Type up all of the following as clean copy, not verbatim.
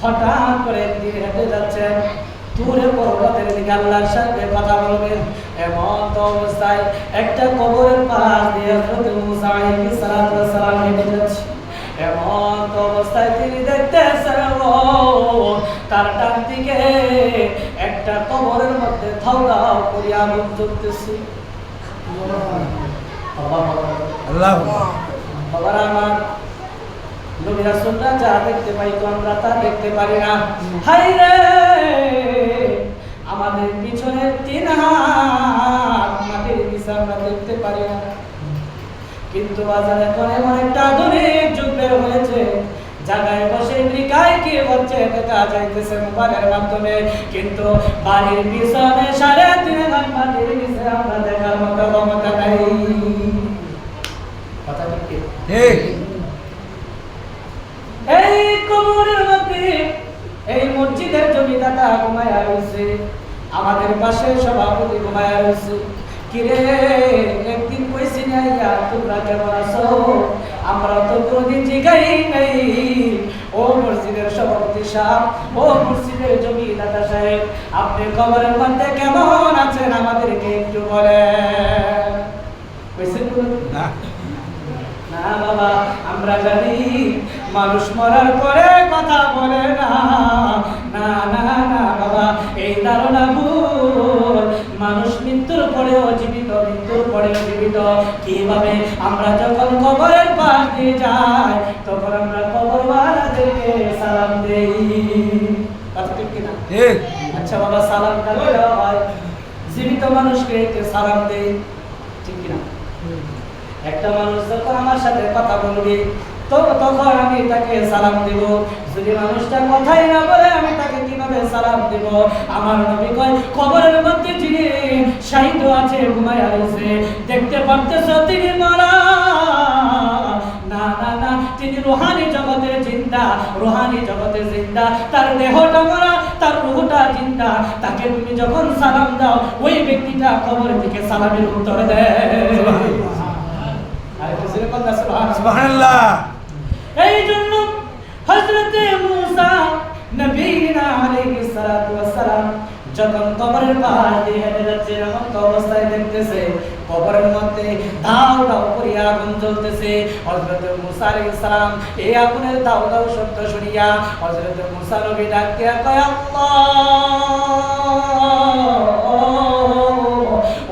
হঠাৎ করে তিনি হেঁটে যাচ্ছেন, দূরে পর্বতের দিকে আল্লাহর সাথে কথা বলবেন, এমন তো অবস্থায় একটা কবরের পাশ দিয়ে হযরত মুসা আলাইহিস সালাম হেঁটে যাচ্ছে। এমন তো অবস্থায় তিনি দেখতেছেন তার ডান দিকে একটা কবরের মধ্যে ধাউ ধাউ করে আগুন জ্বলতেছে। আল্লাহ বাবার আমার নবী রাসূলরা যা দেখতে পাই তো আমরা তা দেখতে পারি না। হায় রে, আমাদের পিছনে 3 হাত মাটির নিচে আমরা দেখতে পারি না। কিন্তু বাজারে এখন এমন একটা আধুনিক যুগ বের হয়েছে, জায়গায় বসে আমেরিকায় কি হচ্ছে দেখা যাইতেছে মোবাইলের মাধ্যমে, কিন্তু বাড়ির পিছনে 3.5 হাত মাটির নিচে আমরা দেখার মতো ক্ষমতা নাই। কথা ঠিক? এই কবরের মধ্যে এই মসজিদের জমিদাতা ঘুমায়া রয়েছে, আমাদের পাশে সভাপতি ঘুমায়া রয়েছে। কিরে, একদিন কইছি না ইয়া তোমরা কেমন আছো? আমরা তো কোনদিন জিগাই নাই। ও মসজিদের সভাপতি সাহেব, ও মসজিদের জমিদাতা সাহেব, আপনি কবরের মধ্যে কেমন আছেন আমাদেরকে একটু বলেন। কইছেন না? না বাবা, আমরা জানি মানুষ মরার পরে কথা বলে না। না না না বাবা, এই ধারণা ভুল। মানুষ মৃত্যুর পরেও জীবিত, মৃত্যুর পরেও জীবিত। কিভাবে? আমরা যখন কবরের পাশ দিয়ে যাই তখন আমরা কবরওয়ালাদেরকে সালাম দেই। কথা ঠিক কিনা? আচ্ছা বাবা, সালাম কাকে দেওয়া হয়? জীবিত মানুষকে সালাম দেই, ঠিক কিনা? একটা মানুষ যখন আমার সাথে কথা বলবে তো তখন আমি তাকে সালাম দেব। যদি মানুষটা কথাই না বলে আমি তাকে কিভাবে সালাম দেব? আমার নবী কয়, কবরের মধ্যে যিনি শায়িত আছে, ঘুমায়া রয়েছে, দেখতে পারতেছো তিনি মরা না। না না, তিনি রুহানি জগতে জিন্দা, রুহানি জগতে জিন্দা। তার দেহটা মরা, তার রূহটা জিন্দা। তাকে তুমি যখন সালাম দাও ওই ব্যক্তিটা কবর থেকে সালামের উত্তর দেয়। সুবহানাল্লাহ। এই জন্য হযরত মুসা নবীনা আলাইহিস সালাতু ওয়াস সালাম যখন কবরের পাশ দিয়ে হেঁটে যাচ্ছে, এমন অবস্থায় দেখতেছে কবরের মধ্যে দাউ দাউ করে আগুন জ্বলতেছে। হযরত মুসা আলাইহিস সালাম এই আগুনের দাউ দাউ শব্দ শুনিয়া হযরত মুসা নবী ডাক দিয়া কয়, আল্লাহ,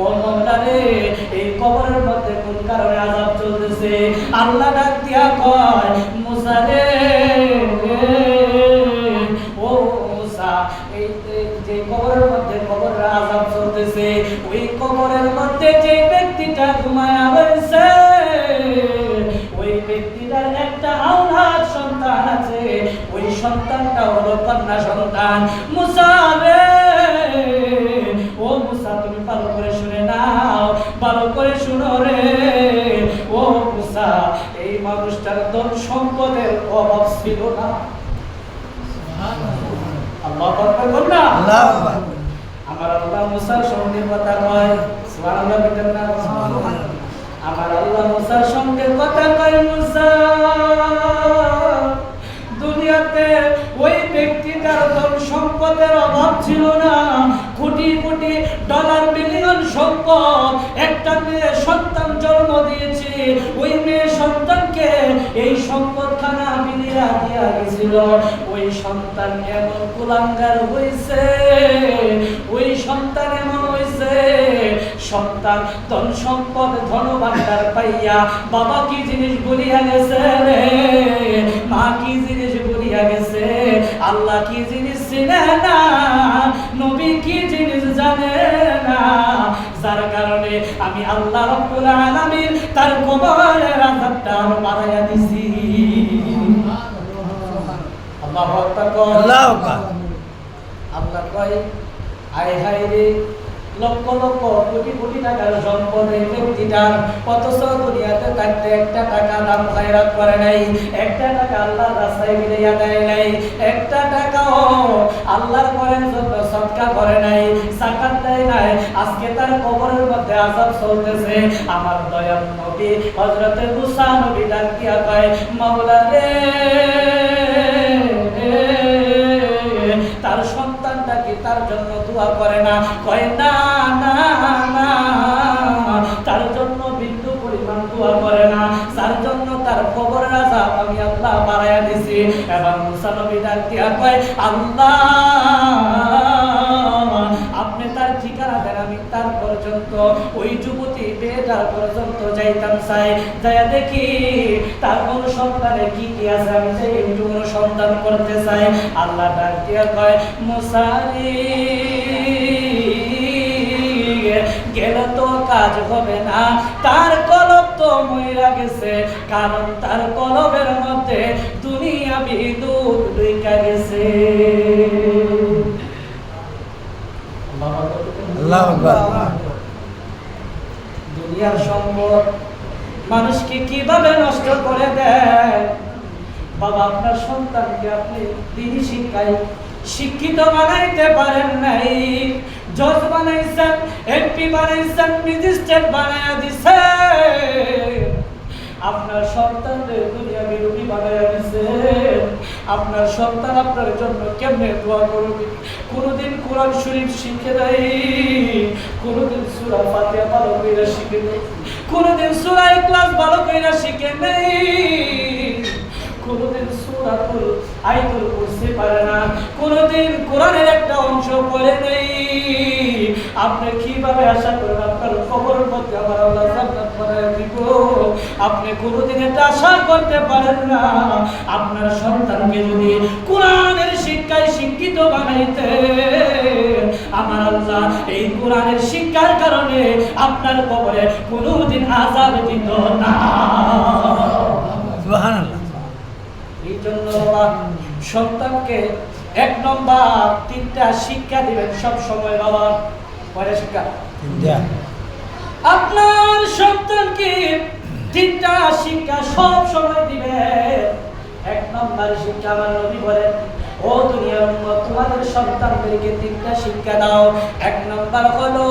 ও মওলা রে, এই কবরের মধ্যে কোন কারণে আযাব চলতেছে? আল্লাহ ডাক দিয়া কয়, মুসা রে, ও মুসা, এই যে কবরের মধ্যে কবরের আযাব চলতেছে, ওই কবরের মধ্যে যে ব্যক্তিটা ঘুমায়া রয়েছে ওই ব্যক্তিটার একটা আওলাদ সন্তান আছে, ওই সন্তানটা হলো কন্যা সন্তান। মুসা রে, ও মুসা, তুমি ভালো করে শুনে নাও, ভালো করে শুনো রে। ও মুসা, এই মানুষটার ধন সম্পদের অভাব ছিল না। আল্লাহু আকবার বল না। আল্লাহু আকবার। আমার আল্লাহ মুসার সঙ্গে কথা কয়, সুবহানাল্লাহ বলেন না? আমার আল্লাহ মুসার সঙ্গে কথা কয়, মুসা, দুনিয়াতে ওই ব্যক্তিটার ধন সম্পদের অভাব ছিল না, কোটি কোটি ডলার বিলিয়ন সম্পদ, একটা মেয়ে সন্তান জন্ম দিয়েছে, ওই মেয়ে সন্তানকে এই সম্পদখানা বিলিয়া দিয়া গেছিল। ওই সন্তান এমন কুলাঙ্গার হয়েছে, ওই সন্তান এমন হয়েছে, সন্তান ধন সম্পদ ধনভাণ্ডার পাইয়া বাবা কি জিনিস বলিয়া গেছে রে, মা কি জিনিস বলিয়া গেছে, আল্লাহ কি জিনিস চিনে না, নবী কি জিনিস জানে না। যার কারণে আমি আল্লাহ রাব্বুল আলামিন তার কবরের আযাবটা আরো বাড়াইয়া দিছি। আল্লাহু আকবার। আল্লাহু আকবার। আল্লাহ কয়, আয় হায় রে, লক্ষ লক্ষ কোটি কোটি টাকার সম্পদ এই ব্যক্তিটার, অথচ দুনিয়াতে থাকতে একটা টাকা দাম খয়রাত করে নাই, একটা টাকা আল্লাহর রাস্তায় বিলিয়ে দেয় নাই, একটা টাকাও আল্লাহর ঘরের জন্য সদকা করে নাই, যাকাত দেয় নাই। আজকে তার কবরের মধ্যে আযাব চলতেছে। আমার দয়াল নবী হযরত মুসা নবী ডাক দিয়া কয়, মাওলা রে, তার জন্য দোয়া করে না, কয় না না না, তার জন্য বিন্দু পরিমাণ দোয়া করে না, তার জন্য তার কবরের আযাব আমি আল্লাহ বাড়ায়া দিছি। এবং মুসা নবী ডাক দিয়া কয়, আল্লাহ আপনি তার ঠিকানা দেন, আমি তার পর্যন্ত ওই যুবতী মেয়েটার পর্যন্ত যাইতাম চাই, যাইয়া দেখি তার কোন সন্তানে কি কি আছে, আমি যে একটু সন্তান করতে চাই। আল্লাহ ডাক দিয়া কয়, মুসা রে গেলে তো কাজ হবে না, তার কলব তো মইরা গেছে, কারণ তার কলবের মধ্যে দুনিয়া বিদ্যুৎ ঢুইকা গেছে। আল্লাহু আকবার। দুনিয়ার সম্পদ মানুষকে কিভাবে নষ্ট করে দেয়। বাবা আপনার সন্তানকে আপনি দিনই শিক্ষায় শিক্ষিত বানাইতে পারেন নাই, জজ বানাইছেন, এমপি বানাইছেন, ম্যাজিস্ট্রেট বানাইয়া দিছেন, আপনার সন্তানদের দুনিয়া বিরোধী বানাইয়া দিছেন। আপনার সন্তান আপনার জন্য কেমনে দোয়া করবে? কোনদিন কোরআন শরীফ শিখে নাই, কোনদিন সূরা ফাতিহা ভালো করে শিখে নাই, কোনদিন সূরা ইখলাস ভালো করে শিখে নাই, কোনদিন সূরাতুল আয়াতুল কুরসি পারে না, কোনদিন কোরআনের একটা অংশ পড়ে নেই। আপনি কিভাবে আশা করেন আপনার কবরের মধ্যে আমার আল্লাহ জান্নাত বানায় দিব? আপনি কোনদিন এটা আশা করতে পারেন না। আপনার সন্তানকে যদি কোরআনের শিক্ষায় শিক্ষিত বানাইতে, আমার আল্লাহ এই কোরআনের শিক্ষার কারণে আপনার কবরে কোনদিন আযাব দিত না। সুবহানাল্লাহ। এই জন্য বাবা সন্তানকে 1 নম্বর 3টা শিক্ষা দিবেন সব সময়। বাবা কয়টা শিক্ষা? 3টা। আপনার সন্তানকে 3টা শিক্ষা সব সময় দিবেন। 1 নম্বর শিক্ষা আমার নবী বলেন, ও দুনিয়ার উম্মত তোমাদের সন্তানদেরকে 3টা শিক্ষা দাও। 1 নম্বর হলো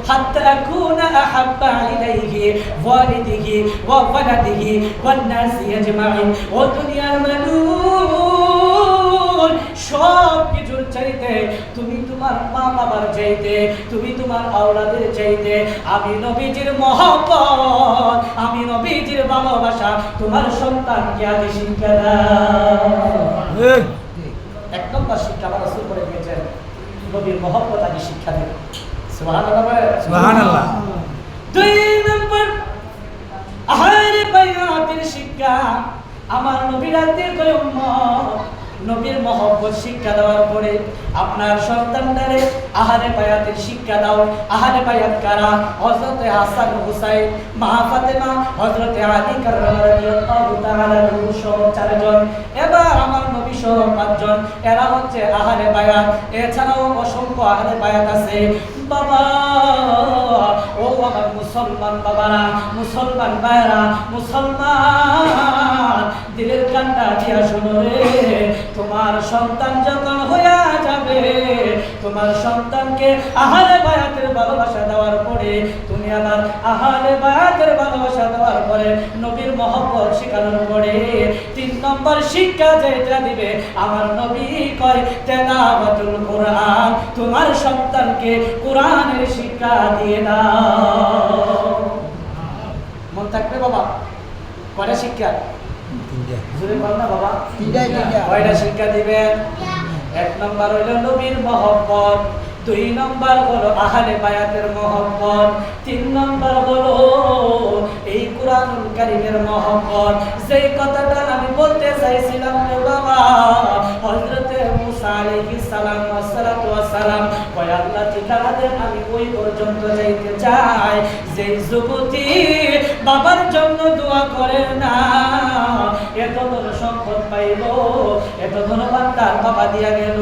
হাত্তা আকুনা আহাব্বা ইলাইহি ওয়ালিদিহি ওয়া ওয়ালাদিহি ওয়ান নাসি আজমাইন। ও দুনিয়ার মানুষ, সব কিছুর চাইতে তুমি তোমার মা বাবার চাইতে, তুমি তোমার আওলাদের চাইতে আমি নবীজির মহব্বত, আমি নবীজির ভালোবাসা তোমার সন্তানকে আগে শিক্ষা দাও। 1 নম্বর শিক্ষা আমার রাসূল করে দিয়েছেন, নবীর মহব্বত আগে শিক্ষা দেন। সুবহানাল্লাহ সুবহানাল্লাহ। 2 নম্বর আহলে বায়াতের শিক্ষা। আমার নবীর আদির কয় উম্মত, নবীর মহব্বত শিক্ষা দেওয়ার পরে আপনার সন্তানদের আহলে বায়াতের শিক্ষা দাও। আহলে বায়াত কারা? হযরত হাসান হুসাইন, মা ফাতেমা, হযরত আলী রাদিয়াল্লাহু তাআলা সহ 4 জন, এবার আমার নবী সহ 5 জন, এরা হচ্ছে আহলে বায়াত। এছাড়াও অসংখ্য আহলে বায়াত আছে। বাবা ও আমার মুসলমান বাবারা, মুসলমান ভাইরা, মুসলমান দিলের কান্না দিয়া শুনো রে, তোমার সন্তান যখন হইয়া যাবে, তোমার সন্তানকে আহলে বায়াতের ভালোবাসা দেওয়ার পরে, তুমি আমার আহলে বায়াতের ভালোবাসা দেওয়ার পরে, নবীর মহব্বত শেখানোর পরে 3 নম্বর শিক্ষা যেটা দিবে আমার নবী কয় তেলাওয়াতুল কোরআন। তোমার সন্তানকে কোরআনের শিক্ষা দিয়ে দাও। মন থাকবে বাবা? কয়টা শিক্ষা? 3টা। জোরে বল না বাবা। 3টা। কয়টা শিক্ষা দিবেন? 1 নম্বর হইল নবীর মহব্বত, 2 নম্বর হলো আহলে বায়াতের মহব্বত, 3 নম্বর হলো এই কুরআনুল কারীমের মহব্বত। যেই কথাটা আমি বলতে চাইছিলাম রে বাবা, হযরত মুসা আলাইহিস সালাম ওয়াসসালাতু ওয়াসসালাম কয় আল্লাহ ঠিকানা দেন, আমি ওই পর্যন্ত যাইতে চাই যে যুবতী বাবার জন্য দোয়া করে না, এত ধন সম্পদ পাইল, এত ধনবান তার বাবা দিয়া গেল,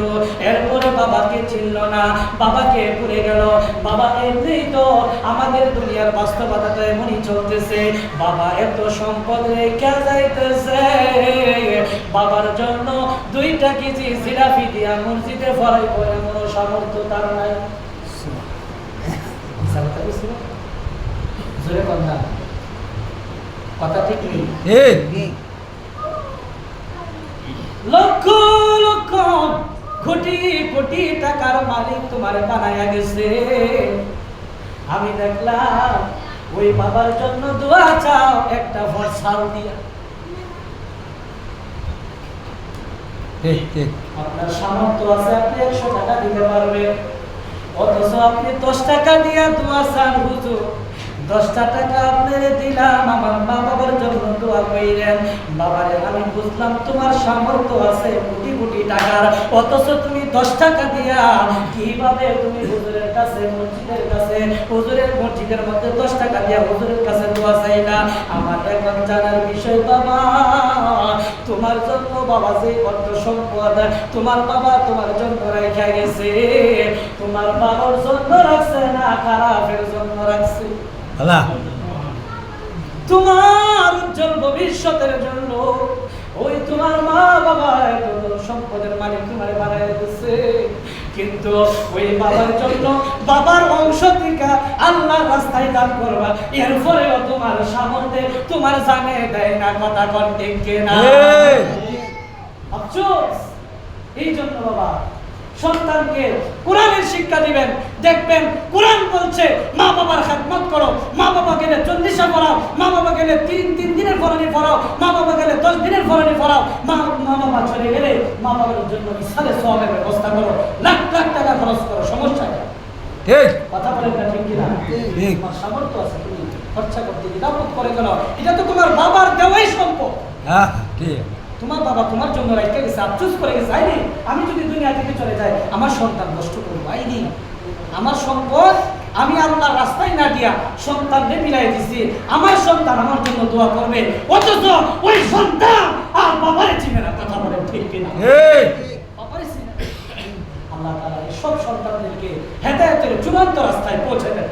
এরপরে বাবাকে চিনল না, বাবাকে ভুলে গেল। বাবা এমনি তো আমাদের দুনিয়ার বাস্তবতা এমনই চলতেছে, বাবা এত সম্পদ রেখে যাইতেছে, বাবার জন্য 2টা কেজি জিলাপি দিয়া মসজিদে ফরাই করে মনো সামর্থ্য তার নাই। জোরে কথা, কথা ঠিক নেই। ঠিক। লক্ষ লক্ষ কোটি কোটি টাকার মালিক তোমার বানায়া গেছে। আমি দেখলাম ওই বাবার জন্য দোয়া চাও একটা ভরসাও দিয়া। ঠিক ঠিক আপনার সামর্থ্য আছে, আপনি 100 টাকা দিতে পারবেন, অথচ আপনি 10 টাকা দিয়ে দোয়া চান। হুজুর 10 টাকা আপনারে দিলাম, আমার মা বাবার জন্য দোয়া কইরেন। বাবারে আমি বুঝলাম তোমার সামর্থ্য আছে কোটি কোটি টাকার, অথচ তুমি 10 টাকা দিয়া কিভাবে তুমি হুজুরের কাছে, মসজিদের কাছে, হুজুরের মসজিদের মধ্যে 10 টাকা দিয়া হুজুরের কাছে দোয়া চাইলা। আমার এখন জানার বিষয় বাবা, তোমার জন্য বাবা যে অর্থ সম্পদ তোমার বাবা তোমার জন্য রেখে গেছে, তোমার বাবার জন্য রাখছে না খারাপের জন্য রাখছে? আল্লাহ তোমার উজ্জ্বল ভবিষ্যতের জন্য ওই তোমার মা বাবা এত সম্পদের মালিক তোমার বানায় দিচ্ছে, কিন্তু ওই বাবার জন্য বাবার অংশ থেকে আল্লাহর রাস্তায় দান করবা, এরপরেও তোমার সামর্থ্যে তোমার জানে দেয় না। কথা কোন ঠিক কিনা? আফসোস। এই জন্য বাবা সন্তানকে কোরআনের শিক্ষা দিবেন, দেখবেন কোরআন বলছে মা বাবার খেদমত করো, মা বাবা গেলে 40 পড়াও, মা বাবা গেলে 3 দিনের ফরনি পড়াও, মা বাবা গেলে 10 দিনের ফরনি পড়াও, মা বাবা চলে গেলে মা বাবার জন্য ইসালে সওয়াবের ব্যবস্থা করো, লাখ লাখ টাকা খরচ করো, সমস্যা নেই। ঠিক কথা বলেন না ঠিক কিনা? ঠিক। তোমার সামর্থ্য আছে, তুমি খরচা করতে দ্বিধাবোধ করে কেন? এটা তো তোমার বাবার দেওয়াই সম্পদ। হ্যাঁ ঠিক তোমার বাবা তোমার জন্য রেখে গেছে, আফসোস করে গেছে। আইনি আমি যদি দুনিয়া থেকে চলে যাই আমার সন্তান নষ্ট করবো, আইনি আমার সম্পদ আমি আল্লাহর রাস্তায় না দিয়া সন্তানকে মিলাই দিছি, আমার সন্তান আমার জন্য দোয়া করবে, অথচ ওই সন্তান আর বাবারে চিনে না। কথা বলেন ঠিক কিনা? বাবারে চিনে না। আল্লাহ তাআলা এই সব সন্তানদেরকে হেদায়েতের চূড়ান্ত রাস্তায় পৌঁছে দেন।